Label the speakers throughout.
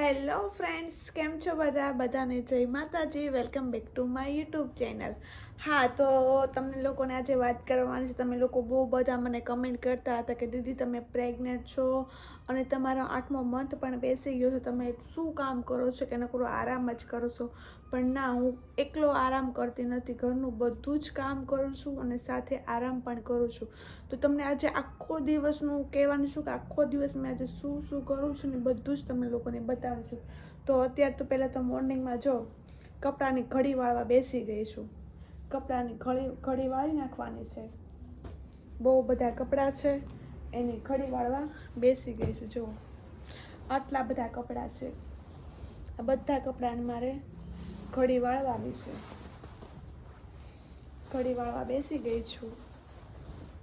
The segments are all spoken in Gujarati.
Speaker 1: હેલો ફ્રેન્ડ્સ, કેમ છો બધાને જય માતાજી. Welcome back to my YouTube channel. હા, તો તમને લોકોને આજે વાત કરવાની છે. તમે લોકો બહુ બધા મને કમેન્ટ કરતા હતા કે દીદી તમે પ્રેગ્નેન્ટ છો અને તમારો 8મો મંથ પણ બેસી ગયો છે, તમે શું કામ કરો છો કે નકરો આરામ જ કરો છો. પણ ના, હું એકલો આરામ કરતી નથી, ઘરનું બધું જ કામ કરું છું અને સાથે આરામ પણ કરું છું. તો તમને આજે આખો દિવસનું કહેવાનું છું કે આખો દિવસ મેં આજે શું કરું છું ને બધું જ તમે લોકોને બતાવું છું. તો અત્યારે તો પહેલાં તો મોર્નિંગમાં જો કપડાની ઘડી વાળવા બેસી ગઈ છું. કપડાની ઘડી વાળી નાખવાની છે. બહુ બધા કપડાં છે, એની ઘડી વાળવા બેસી ગઈ છું. જુઓ, આટલા બધા કપડાં છે. આ બધા કપડાને મારે ઘડી વાળવાની છે. ઘડી વાળવા બેસી ગઈ છું.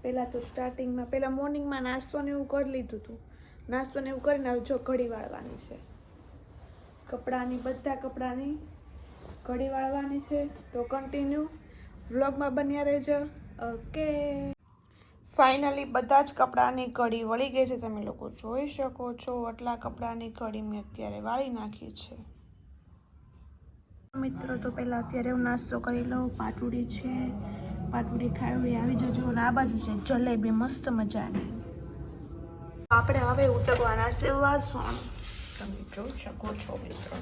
Speaker 1: પહેલાં તો પહેલાં મોર્નિંગમાં નાસ્તો ને એવું કરી લીધું હતું. નાસ્તો ને એવું કરીને જો ઘડી વાળવાની છે. બધા કપડાની ઘડી વાળવાની છે. તો કન્ટિન્યુ વ્લોગમાં બન્યા રહેજો. ઓકે, ફાઇનલી બધા જ કપડાની ઘડી વળી ગઈ છે. તમે લોકો જોઈ શકો છો. આટલા કપડાની ઘડી મેં અત્યારે વાળી નાખી છે. મિત્રો, તો પહેલાં અત્યારે હું નાસ્તો કરી લઉં. પાટુડી છે, પાટુડી ખાવી આવી જજો. અને આ બાજુ છે જલેબી મસ્ત મજાની. આપણે હવે ઉતરવાના છે વાસણ. તમે જોઈ શકો છો મિત્રો.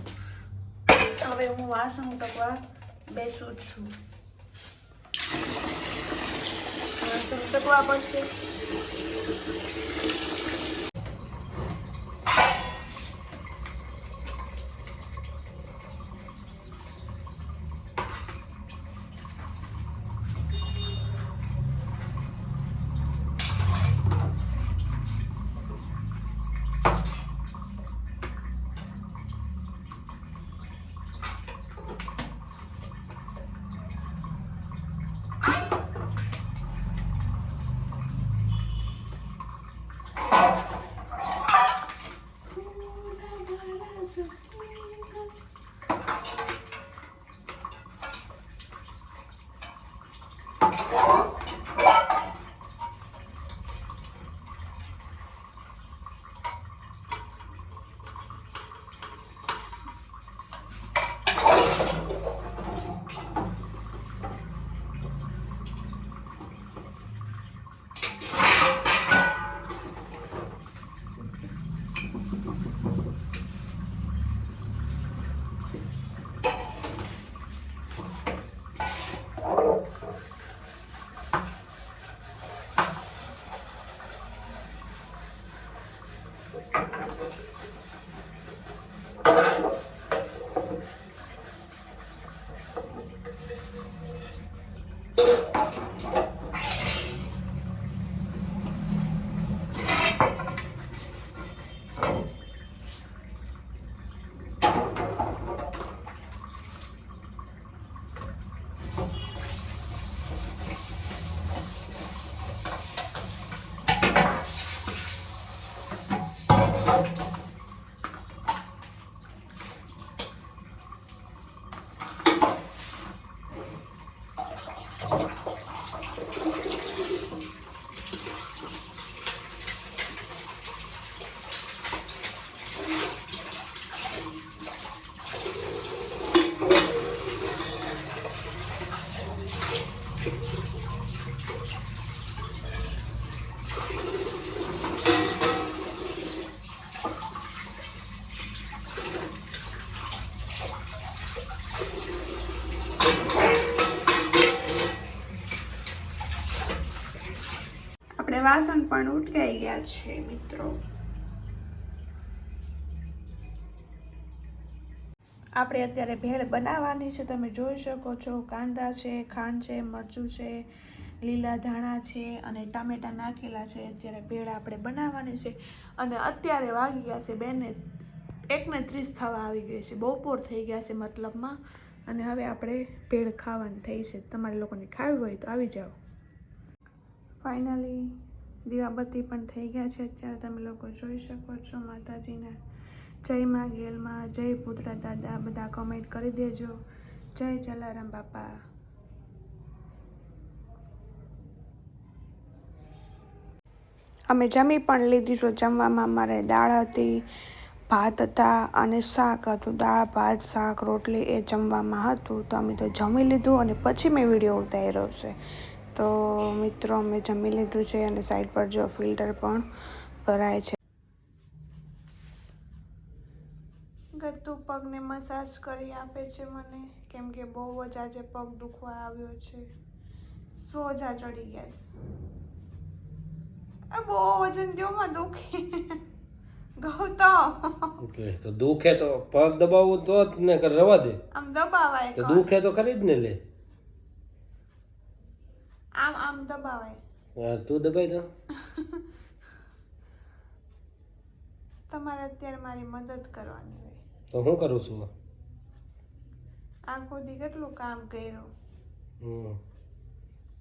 Speaker 1: હવે હું વાસણ ઉટકવા બેસું છું. વાસણ ઉટકવા પડશે. આપણે વાસણ પણ ઉટકાઈ ગયા છે મિત્રો. આપણે અત્યારે ભેળ બનાવવાની છે. તમે જોઈ શકો છો. કાંદા છે, ખાંડ છે, મરચું છે, લીલા ધાણા છે અને ટામેટા નાખેલા છે. અત્યારે ભેળ આપણે બનાવવાની છે. અને અત્યારે વાગી ગયા છે 1:30 થવા આવી ગઈ છે. બપોર થઈ ગયા છે મતલબમાં. અને હવે આપણે ભેળ ખાવાની થઈ છે. તમારે લોકોને ખાવી હોય તો આવી જાઓ. ફાઇનલી દીવાબત્તી પણ થઈ ગયા છે. અત્યારે તમે લોકો જોઈ શકો છો. માતાજીના જય માં ગેલમાં, જય પુત્રા દાદા બધા કમેન્ટ કરી દેજો. જય જલારામ બાપા. અમે જમી પણ લીધી. તો જમવામાં અમારે દાળ હતી, ભાત હતા અને શાક હતું, દાળ ભાત શાક રોટલી એ જમવામાં હતું. તો અમે તો જમી લીધું અને પછી મેં વિડીયો ઉતાર્યો છે. તો મિત્રો અમે જમી લીધું છે અને સાઈડ પર જો ફિલ્ટર પણ ભરાય છે. ગત્તુ પગને મસાજ કરી આપે છે મને, કેમ કે બહુ જ આજે પગ દુખવા આવ્યો છે, સોજા ચડી ગયા છે. બહુ વજન દ્યોમાં દુખે. ગૌતમ
Speaker 2: તો દુખે તો પગ દબાવવું તો જ ને કર રવા દે.
Speaker 1: આમ દબાવાય
Speaker 2: તો દુખે તો ખરી જ ને લે.
Speaker 1: આમ આમ દબાવાય.
Speaker 2: હા તું દબાઈ તો.
Speaker 1: તમારે અત્યારે મારી મદદ કરવાની હોય.
Speaker 2: તો હું કરું છું?
Speaker 1: આખો દી કેટલું કામ કર્યું.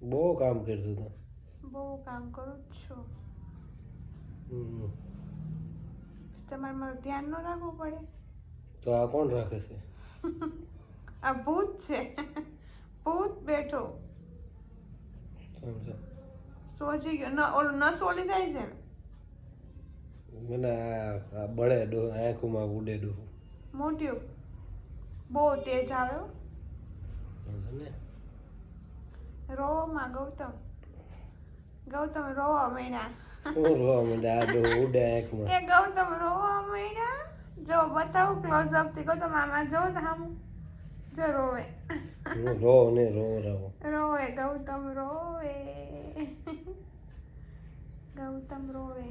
Speaker 2: બહુ કામ કરશું તો.
Speaker 1: બહુ કામ કરું જ છું. તમારે મારું ધ્યાન ન રાખવું પડે.
Speaker 2: તો આ કોણ રાખે છે?
Speaker 1: આ ભૂત છે. ભૂત બેઠો.
Speaker 2: સમજો.
Speaker 1: સોજી ગયો. ન ઓલું ન સોલી જાય છે ને.
Speaker 2: મને આ બળે ડો આંખોમાં ઉડે ડો.
Speaker 1: મોઢું બહુ તેજ આવે.
Speaker 2: સમજો ને.
Speaker 1: રોવામાં ગૌતમ. ગૌતમ રોવા માંડ્યા.
Speaker 2: હું રોવા માંડે આ ડો ઉડે આંખમાં.
Speaker 1: એ ગૌતમ રોવા માંડ્યા. જો બતાવું ક્લોઝ અપ થી. ગૌતમ આમાં જો તો આમ જો રોવે.
Speaker 2: હું રો ને રોવે.
Speaker 1: ગૌતમ રોવે. ગૌતમ રોવે.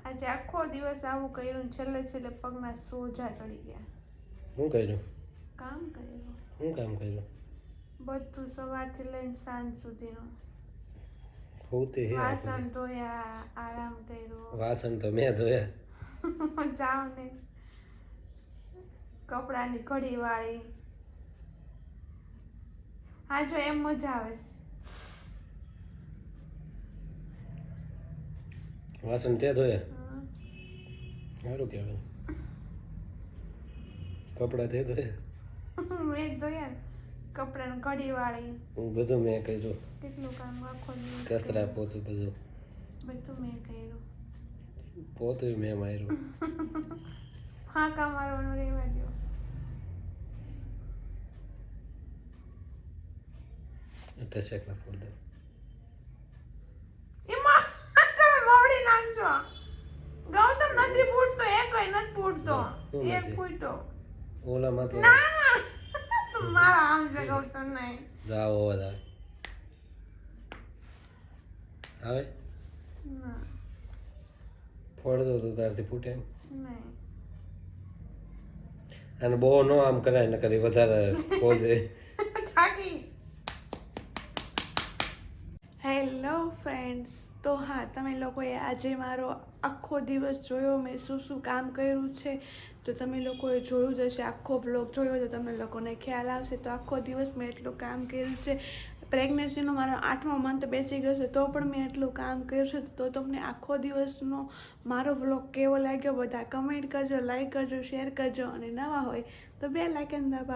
Speaker 1: આજે આખો દિવસ આવું કર્યું, છેલ્લે છેલ્લે પગના સોજા ચડી ગયા.
Speaker 2: શું કર્યું?
Speaker 1: કામ કર્યું.
Speaker 2: શું કામ કર્યું?
Speaker 1: બધું સવારથી લઈને સાંજ સુધીનું.
Speaker 2: હોતે હે.
Speaker 1: વાસણ ધોયા, આરામ કર્યો.
Speaker 2: વાસણ તો મેં ધોયા.
Speaker 1: જાવ ને. કપડાની ઘડી વાળી. હા જો એમ મજા આવે છે.
Speaker 2: વાસણ તે ધોયા. સારું કહેવાય. કપડાં તે ધોયા.
Speaker 1: મેં ધોયા ને. કપડાની ઘડી વાળી.
Speaker 2: બધું મેં કર્યું.
Speaker 1: કેટલું કામ આખો દિવસ.
Speaker 2: કચરા પોતું બધું.
Speaker 1: બધું મેં કર્યું.
Speaker 2: પોતું મેં માર્યું.
Speaker 1: ફાંકા મારવાનું રહેવા દો.
Speaker 2: ટસેક ના ફોડ દે.
Speaker 1: એમાં તમે મોવડી નાખજો. ગૌતમ નથી ફૂટતો, એકય નથી ફૂટતો. એક ફૂટો.
Speaker 2: ઓલામાં તો
Speaker 1: ના મારા આમ છે ગૌતમ નહીં.
Speaker 2: જાવ અવાજ આવે. આવે?
Speaker 1: ના
Speaker 2: ફોડ દો તો તારથી ફૂટે એમ.
Speaker 1: નહીં.
Speaker 2: અને બહુ ન આમ કરાય ને કરી વધારે ખોજે.
Speaker 1: થાકી. Hello friends. તો હા, તમે લોકોએ આજે મારો આખો દિવસ જોયો, મેં શું શું કામ કર્યું છે. તો તમે લોકોએ જોયું જ હશે, આખો બ્લોગ જોયો તો તમને લોકોને ખ્યાલ આવશે. તો આખો દિવસ મેં એટલું કામ કર્યું છે. પ્રેગ્નન્સીનો મારો 8મો મંથ બેસી ગયો છે તો પણ મેં એટલું કામ કર્યું છે. તો તમને આખો દિવસનો મારો બ્લોગ કેવો લાગ્યો બધા કમેન્ટ કરજો, લાઈક કરજો, શેર કરજો અને નવા હોય તો બેલ આઇકન દબાવો.